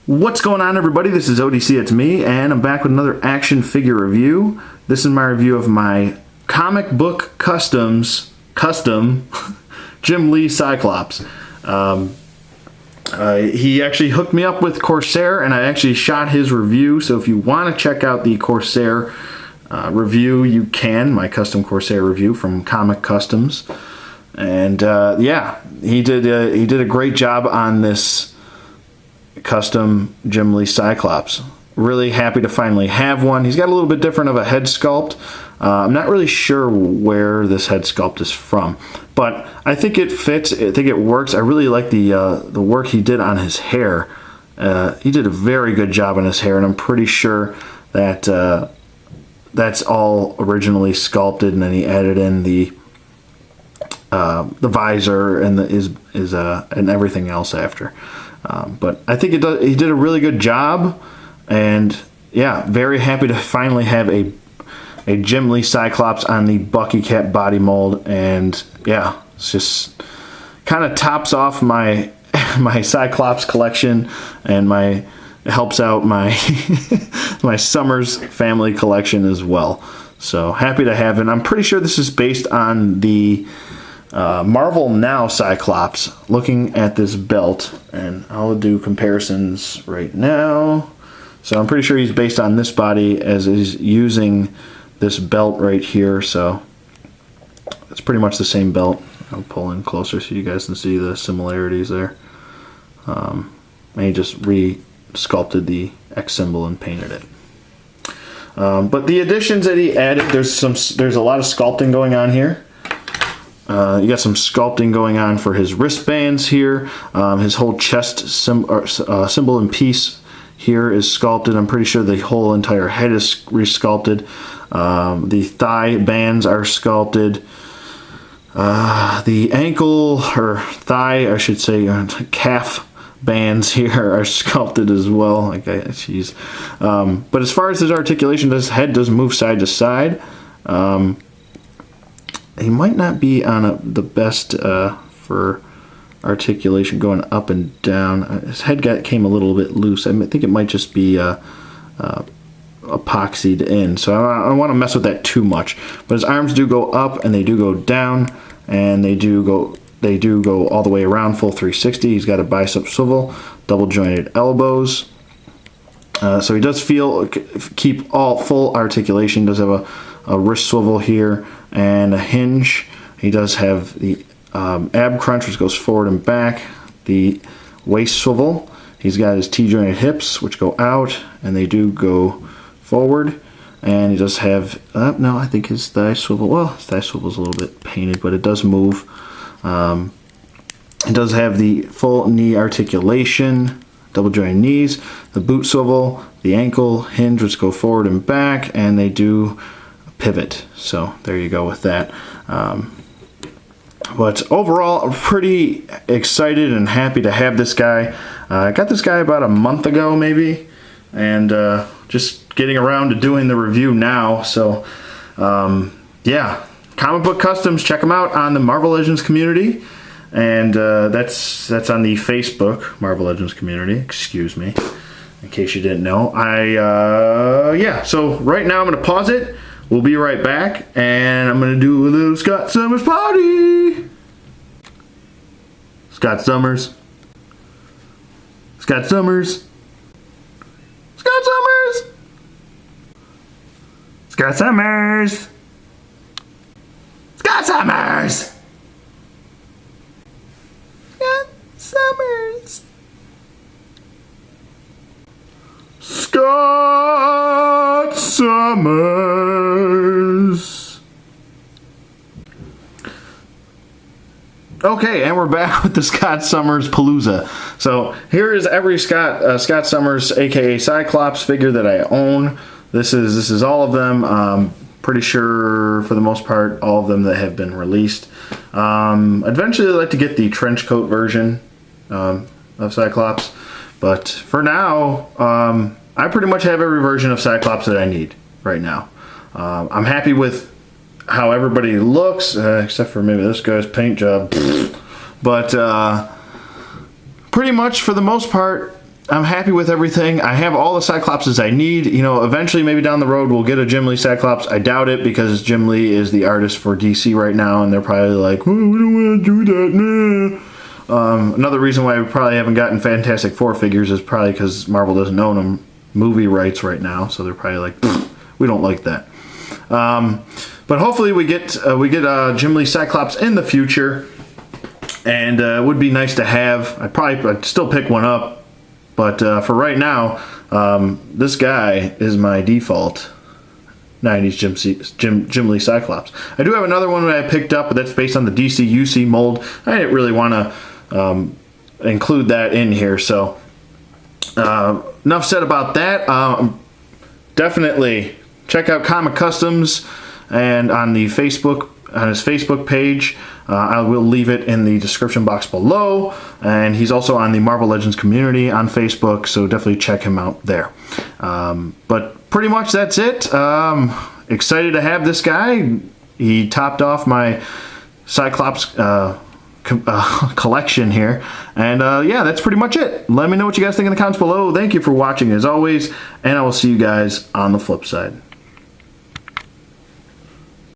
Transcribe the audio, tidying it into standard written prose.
What's going on, everybody? This is ODC, it's me, and I'm back with another action figure review. This is my review of my Comic Book Customs custom Jim Lee Cyclops. He actually hooked me up with Corsair, and I actually shot his review, so if you want to check out the Corsair review, you can, my custom Corsair review from ComicCustoms. And yeah, he did a great job on this custom Jim Lee Cyclops. Really happy to finally have one. He's got a little bit different of a head sculpt. I'm not really sure where this head sculpt is from, but I think it fits. I think it works. I really like the work he did on his hair. He did a very good job on his hair, and I'm pretty sure that that's all originally sculpted, and then he added in the visor and and everything else after. But I think he did a really good job, and yeah, very happy to finally have a Jim Lee Cyclops on the Bucky Cat body mold, and yeah, it's just kind of tops off my my Cyclops collection, and it helps out my my Summers family collection as well. So happy to have it. I'm pretty sure this is based on the Marvel Now Cyclops. Looking at this belt, and I'll do comparisons right now. So I'm pretty sure he's based on this body, as is using this belt right here. So it's pretty much the same belt. I'll pull in closer so you guys can see the similarities there. And he just re-sculpted the X symbol and painted it. But the additions that he added, there's a lot of sculpting going on here. You got some sculpting going on for his wristbands here. His whole chest symbol and piece here is sculpted. I'm pretty sure the whole entire head is resculpted. The thigh bands are sculpted. The ankle, or thigh, I should say, calf bands here are sculpted as well. But as far as his articulation, his head does move side to side. He might not be on the best for articulation going up and down. His head came a little bit loose. I think it might just be epoxied in, so I don't want to mess with that too much. But his arms do go up and they do go down, and they do go all the way around, full 360. He's got a bicep swivel, double jointed elbows. So he does keep all full articulation. He does have a wrist swivel here and a hinge. He does have the ab crunch, which goes forward and back, the waist swivel. He's got his T-jointed hips, which go out, and they do go forward. And he does have, no, I think his thigh swivel, well, his thigh swivel is a little bit painted, but it does move. It does have the full knee articulation, double jointed knees, the boot swivel, the ankle hinge, which go forward and back, and they do pivot. So there you go with that. But overall, pretty excited and happy to have this guy. I got this guy about a month ago maybe, and just getting around to doing the review now. So yeah, Comic Book Customs, check them out on the Marvel Legends community, and that's on the Facebook Marvel Legends community, excuse me, in case you didn't know. Yeah, so right now I'm going to pause it. We'll be right back, and I'm going to do a little Scott Summers party. Scott Summers. Scott Summers. Scott Summers. Scott Summers. Scott Summers. Scott Summers. Scott Summers. Okay, and we're back with the Scott Summers Palooza. So here is every Scott Summers, aka Cyclops, figure that I own. This is all of them. Pretty sure, for the most part, all of them that have been released. Eventually, I'd like to get the trench coat version of Cyclops, but for now, I pretty much have every version of Cyclops that I need right now. I'm happy with how everybody looks, except for maybe this guy's paint job. But pretty much, for the most part, I'm happy with everything. I have all the Cyclopses I need. You know, eventually, maybe down the road, we'll get a Jim Lee Cyclops. I doubt it, because Jim Lee is the artist for DC right now, and they're probably like, oh, we don't want to do that. Nah. Another reason why we probably haven't gotten Fantastic Four figures is probably because Marvel doesn't own them movie rights right now, so they're probably like, we don't like that. But hopefully we get Jim Lee Cyclops in the future, and it would be nice to have. I'd still pick one up. But for right now, this guy is my default 90s Jim Lee Cyclops. I do have another one that I picked up, but that's based on the DC UC mold. I didn't really want to include that in here, so enough said about that. Definitely check out Comic Customs and on his Facebook page. I will leave it in the description box below, and he's also on the Marvel Legends community on Facebook, so definitely check him out there. But pretty much that's it. Excited to have this guy. He topped off my Cyclops collection here, and yeah, that's pretty much it. Let me know what you guys think in the comments below. Thank you for watching as always, and I will see you guys on the flip side.